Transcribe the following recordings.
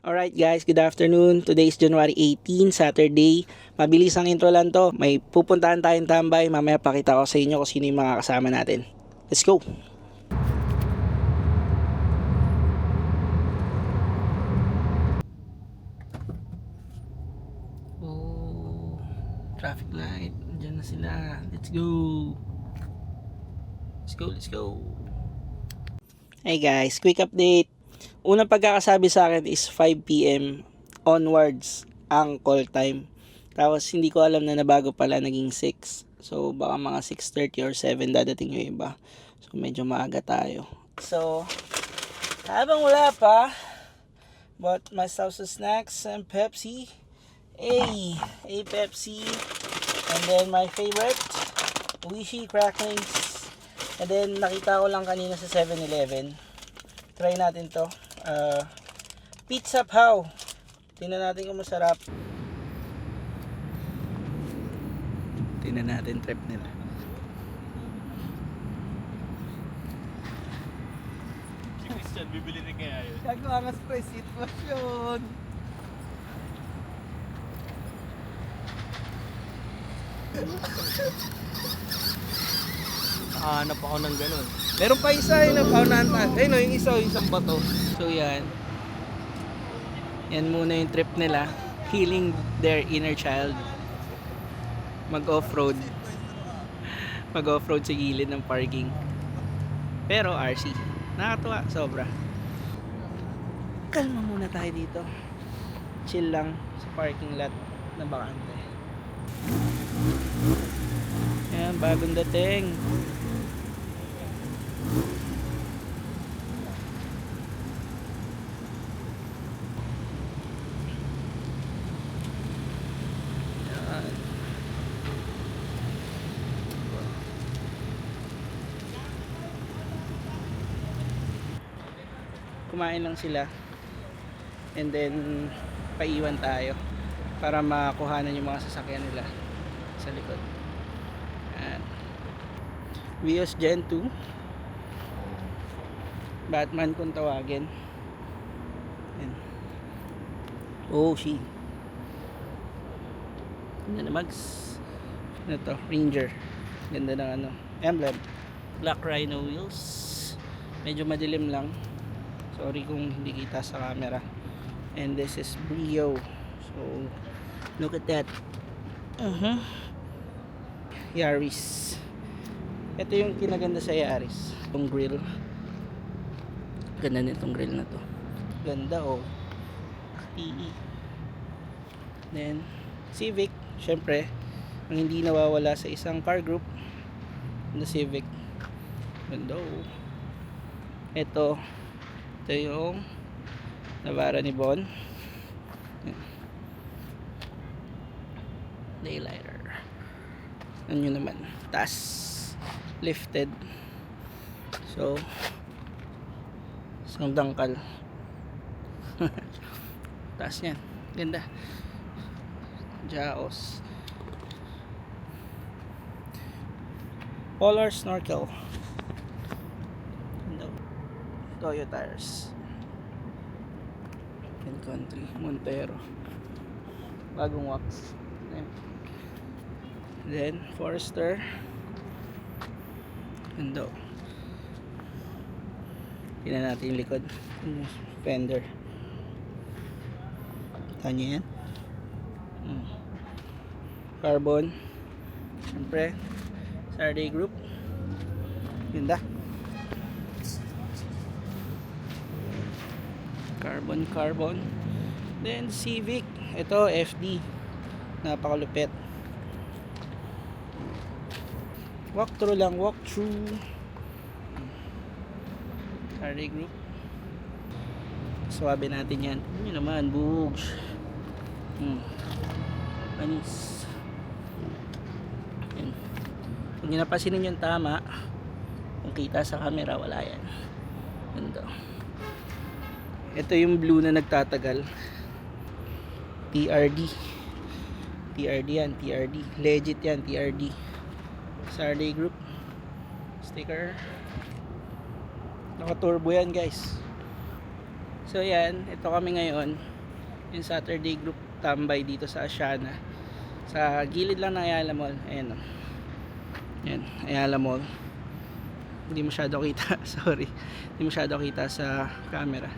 Alright guys, good afternoon. Today is January 18, Saturday. Mabilis ang intro lang to. May pupuntahan tayong tambay. Mamaya pakita ko sa inyo kung sino yung mga kasama natin. Let's go! Oh, traffic light. Diyan na sila. Let's go! Let's go, let's go! Hey guys, quick update. Unang pagkakasabi sa akin is 5 PM onwards ang call time. Tapos hindi ko alam na nabago pala, naging 6. So baka mga 6:30 or 7 dadating yung iba. So medyo maaga tayo. So habang wala pa, bought myself some snacks and Pepsi. A Pepsi. And then my favorite, Wishy Cracklings. And then nakita ko lang kanina sa 7-Eleven. Try natin to. Pizza Pow. Tingnan natin kung masarap. Tingnan natin trip nila. Si Christian, bibili rin kaya yun. Nag-angas pa yung sitwasyon. Hanap ako ng ganun. Meron pa isa yung napaunahan tayo. Ayun o, yung isa yung isang bato. So yan. Yan muna yung trip nila. Healing their inner child. Mag-offroad. Mag-offroad sa gilid ng parking. Pero RC. Nakakatuwa. Sobra. Kalma muna tayo dito. Chill lang sa parking lot na bakante. Yan, bagong dating. Kumain lang sila and then paiwan tayo para makuhanan yung mga sasakyan nila sa likod. Ayan. Vios Gen 2 Batman kung tawagin. Ayan. Oh she ganda na mags. Ano to? Ranger. Ganda ng ano emblem. Black Rhino wheels. Medyo madilim lang. Sorry kung hindi kita sa camera. And this is Brio. So look at that. Yaris. Ito yung kinaganda sa Yaris. Itong grill. Ganda nitong grill na to. Ganda oh. TE. Then Civic. Syempre ang hindi nawawala sa isang car group na Civic. Ganda oh. Ito yung Navara ni Bon. Daylighter. Ano nyo naman, taas lifted. So isang dangkal. Taas niyan, ganda. Jaos. Polar snorkel. Toyo tires. Country Montero. Bagong wax. Ayan. Then Forester. Ganda. Tingnan natin yung likod. Fender. Tanya yan. Carbon. Siyempre Saturday Group. Ganda. Carbon. Then Civic. Ito FD. Napakalupit. Walkthrough lang. Walkthrough. Saturday Group. Swabe natin yan. Yun naman. Bugs. Panis. Yan. Kung nyo napasinin yung tama, kung kita sa camera, wala yan. Ganda. Ito yung blue na nagtatagal. TRD yan, TRD. Legit yan, TRD. Saturday Group. Sticker. Naka turbo yan guys. So yan, ito kami ngayon. Yung Saturday group tambay dito sa Asiana. Sa gilid lang ng Ayala Mall. Ayan o. Ayan, Ayala Mall. Hindi masyado kita, sorry. Hindi masyado kita sa camera.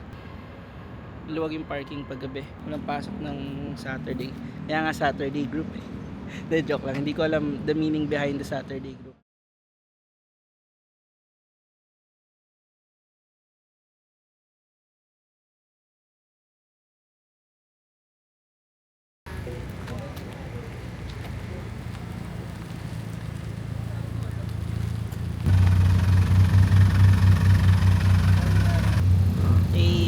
Luwag yung parking paggabi. Walang pasok ng Saturday. Kaya nga Saturday group eh. De, joke lang. Hindi ko alam the meaning behind the Saturday group. Eh,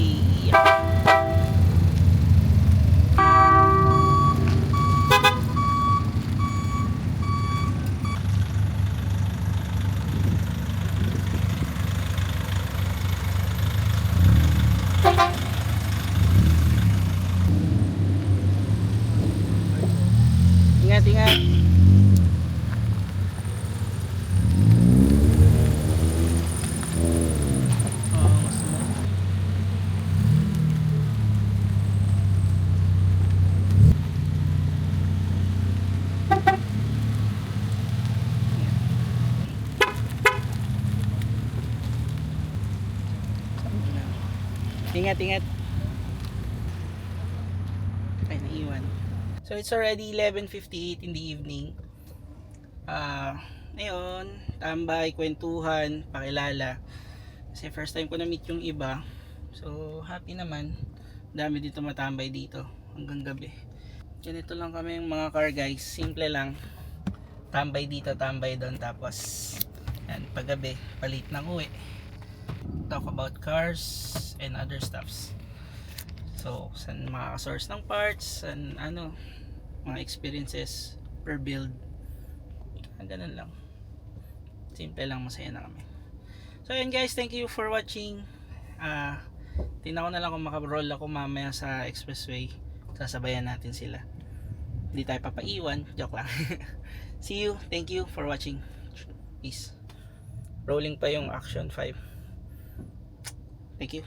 ingat, ingat. Oh, mas mo. Ingat, ingat. Ay, naiwan. So it's already 11:58 in the evening. Ngayon, tambay, kwentuhan, pakilala. Kasi first time ko na meet yung iba. So happy naman. Dami dito matambay dito hanggang gabi. Ganito lang kami yung mga car guys. Simple lang. Tambay dito, tambay doon. Tapos yan, paggabi, palit ng uwi. Talk about cars and other stuffs. So, saan makaka-source ng parts, saan ano, mga experiences per build. Ganun lang. Simple lang, masaya na kami. So, yun guys, thank you for watching. Tingnan ko na lang kung makaroll ako mamaya sa expressway. Sasabayan natin sila. Hindi tayo papaiwan. Joke lang. See you. Thank you for watching. Peace. Rolling pa yung Action 5. Thank you.